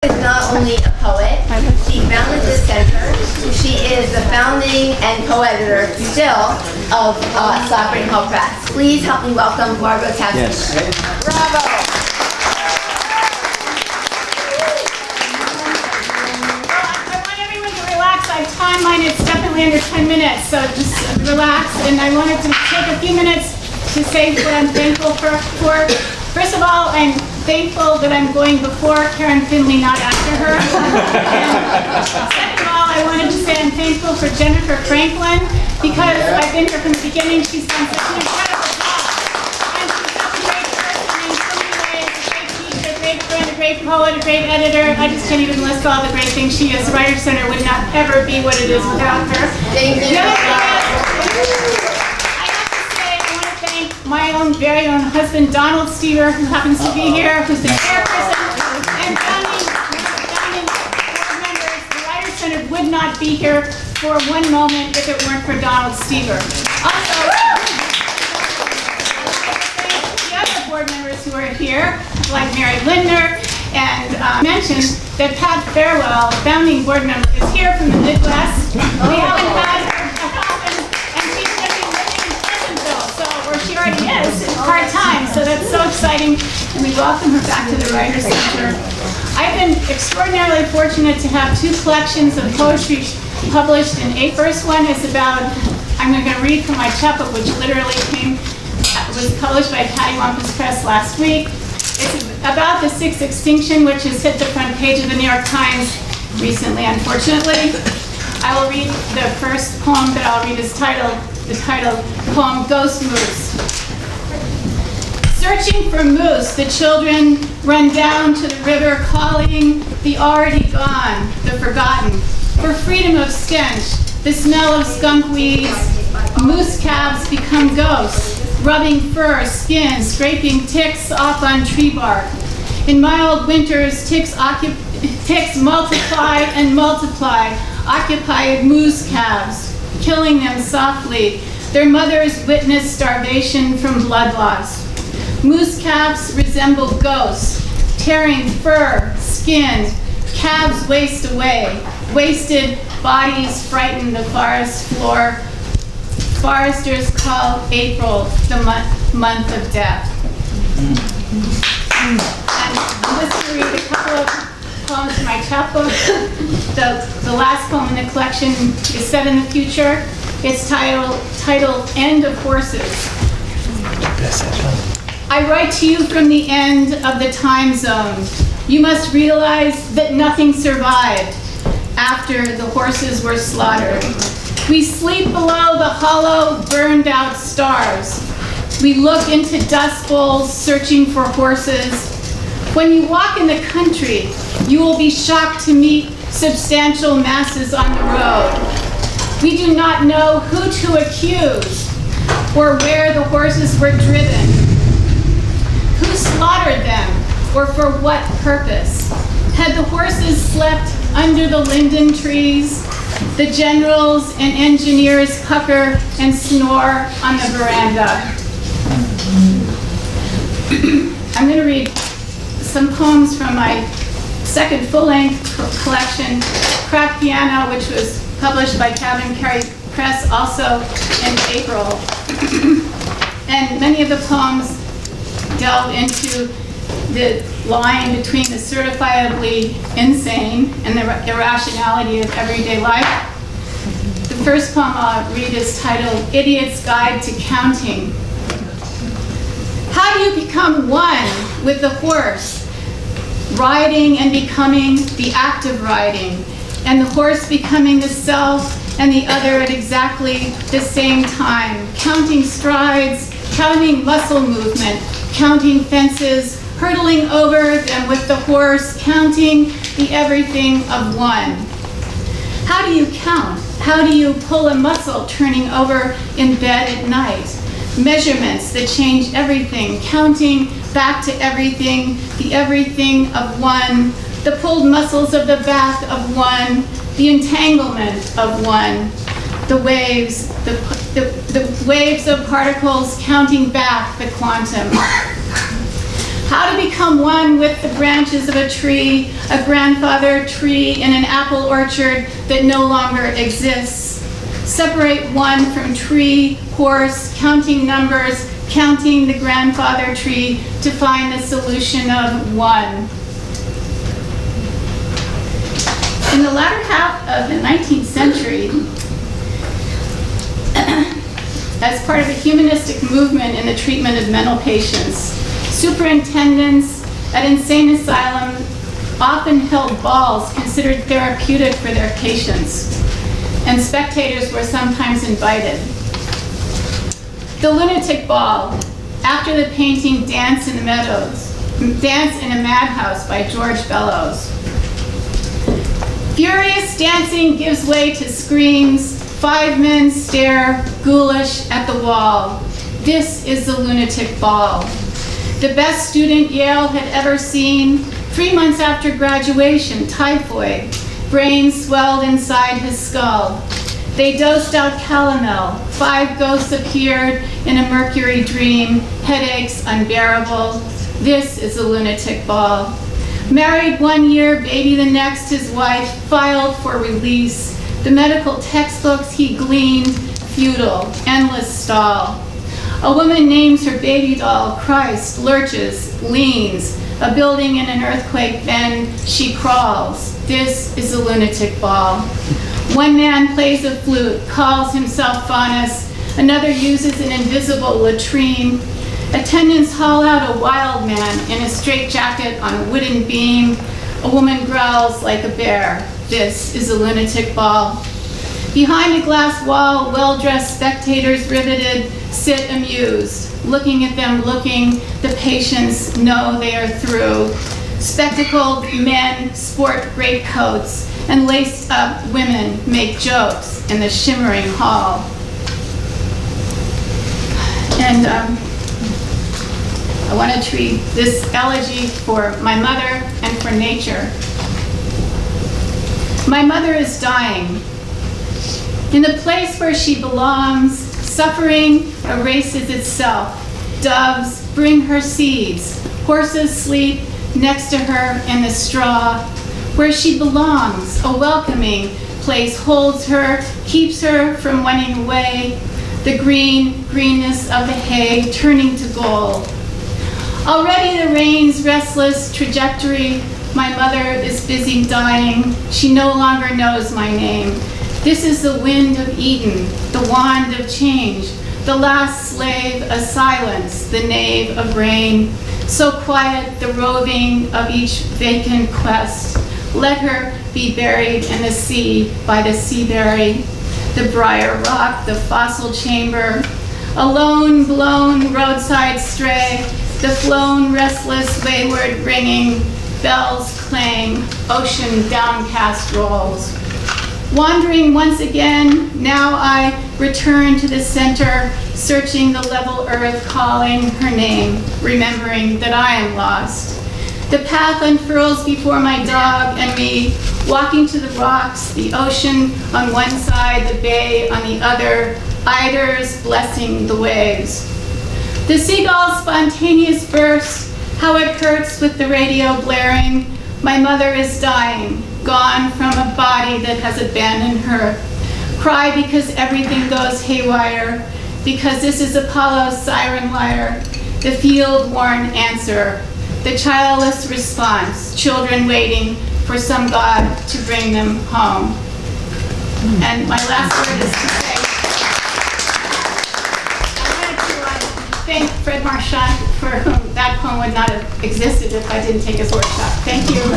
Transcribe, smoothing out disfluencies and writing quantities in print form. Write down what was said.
Is not only a poet, she founded this center. She is the founding and co-editor still of Sovereign Hall Press. Please help me welcome Margo. Yes. Bravo. I want everyone to relax. I time mine, it's definitely under 10 minutes, so just relax. And I wanted to take a few minutes to say what I'm thankful for. First of all, I'm thankful that I'm going before Karen Finley, not after her. And second of all, I wanted to say I'm thankful for Jennifer Franklin, because I've been here from the beginning. She's done such an incredible job. And she's such a great person in so many ways, a great teacher, a great friend, a great poet, a great editor. I just can't even list all the great things she is. The Writers' Center would not ever be what it is without her. Thank you. The other thing is, my own very own husband, Donald Stever, who happens to be here, who's the chairperson, and founding board members. The Writers' Center would not be here for one moment if it weren't for Donald Stever. Also, the other board members who are here, like Mary Lindner, and mentioned that Pat Farewell, founding board member, is here from the Midwest. We haven't had her happen, and she's going to be living in Pleasantville, or she already is, part-time, so that's so exciting, and we welcome her back to the Writers' Center. I've been extraordinarily fortunate to have two collections of poetry published, and a first one is about, I'm going to read from my chapbook, which literally was published by Patty Wampus Press last week. It's about the sixth extinction, which has hit the front page of the New York Times recently, unfortunately. I will read the first poem that I'll read is the title poem, Ghost Moose. Searching for moose, the children run down to the river, calling the already gone, the forgotten. For freedom of stench, the smell of skunk weeds, moose calves become ghosts, rubbing fur, skin, scraping ticks off on tree bark. In mild winters, ticks multiply and multiply, occupy moose calves, killing them softly. Their mothers witness starvation from blood loss. Moose calves resemble ghosts, tearing fur, skin, calves waste away. Wasted bodies frighten the forest floor. Foresters call April the month of death. And I'm just going to read a couple of poems from my chapbook. The last poem in the collection is set in the future. It's titled End of Horses. I write to you from the end of the time zone. You must realize that nothing survived after the horses were slaughtered. We sleep below the hollow, burned out stars. We look into dust bowls searching for horses. When you walk in the country, you will be shocked to meet substantial masses on the road. We do not know who to accuse or where the horses were driven, who slaughtered them, or for what purpose. Had the horses slept under the linden trees? The generals and engineers pucker and snore on the veranda. I'm going to read some poems from my second full-length collection, Craft Piano, which was published by Cabin Carey Press also in April. And many of the poems delve into the line between the certifiably insane and the irrationality of everyday life. The first poem I'll read is titled Idiot's Guide to Counting. How do you become one with the horse, riding and becoming the act of riding, and the horse becoming the self and the other at exactly the same time, counting strides, counting muscle movement, counting fences, hurtling over them with the horse, counting the everything of one. How do you count? How do you pull a muscle turning over in bed at night? Measurements that change everything, counting back to everything, the everything of one, the pulled muscles of the back of one, the entanglement of one, the waves, the waves of particles counting back the quantum. How to become one with the branches of a tree, a grandfather tree in an apple orchard that no longer exists. Separate one from tree, horse, counting numbers, counting the grandfather tree to find the solution of one. In the latter half of the 19th century, as part of a humanistic movement in the treatment of mental patients, superintendents at insane asylums often held balls considered therapeutic for their patients, and spectators were sometimes invited. The Lunatic Ball, after the painting Dance in the Meadows, Dance in a Madhouse by George Bellows. Furious dancing gives way to screams. 5 men stare, ghoulish, at the wall. This is the Lunatic Ball. The best student Yale had ever seen, 3 months after graduation, typhoid. Brains swelled inside his skull. They dosed out calomel. 5 ghosts appeared in a mercury dream. Headaches unbearable. This is a Lunatic Ball. Married 1 year, baby the next, his wife filed for release. The medical textbooks he gleaned, futile, endless stall. A woman names her baby doll Christ, lurches, leans. A building in an earthquake bend, she crawls. This is a Lunatic Ball. One man plays a flute, calls himself Faunus. Another uses an invisible latrine. Attendants haul out a wild man in a straitjacket on a wooden beam. A woman growls like a bear. This is a Lunatic Ball. Behind a glass wall, well-dressed spectators riveted sit amused. Looking at them looking, the patients know they are through. Spectacled men sport greatcoats, and laced-up women make jokes in the shimmering hall. And I want to read this elegy for my mother and for nature. My mother is dying. In the place where she belongs, suffering erases itself. Doves bring her seeds. Horses sleep next to her in the straw. Where she belongs, a welcoming place holds her, keeps her from running away. The greenness of the hay turning to gold. Already the rain's restless trajectory. My mother is busy dying. She no longer knows my name. This is the wind of Eden, the wand of change, the last slave of silence, the knave of rain. So quiet the roving of each vacant quest. Let her be buried in the sea by the seaberry, the briar rock, the fossil chamber. A lone, blown roadside stray, the flown, restless, wayward ringing, bells clang, ocean downcast rolls. Wandering once again, now I return to the center, searching the level earth, calling her name, remembering that I am lost. The path unfurls before my dog and me, walking to the rocks, the ocean on one side, the bay on the other, eiders blessing the waves. The seagull's spontaneous burst, how it hurts with the radio blaring. My mother is dying, gone from a body that has abandoned her. Cry because everything goes haywire, because this is Apollo's siren lyre, the field-worn answer, the childless response, children waiting for some God to bring them home. And my last word is to say, I wanted to thank Fred Marchand, for whom that poem would not have existed if I didn't take his workshop. Thank you.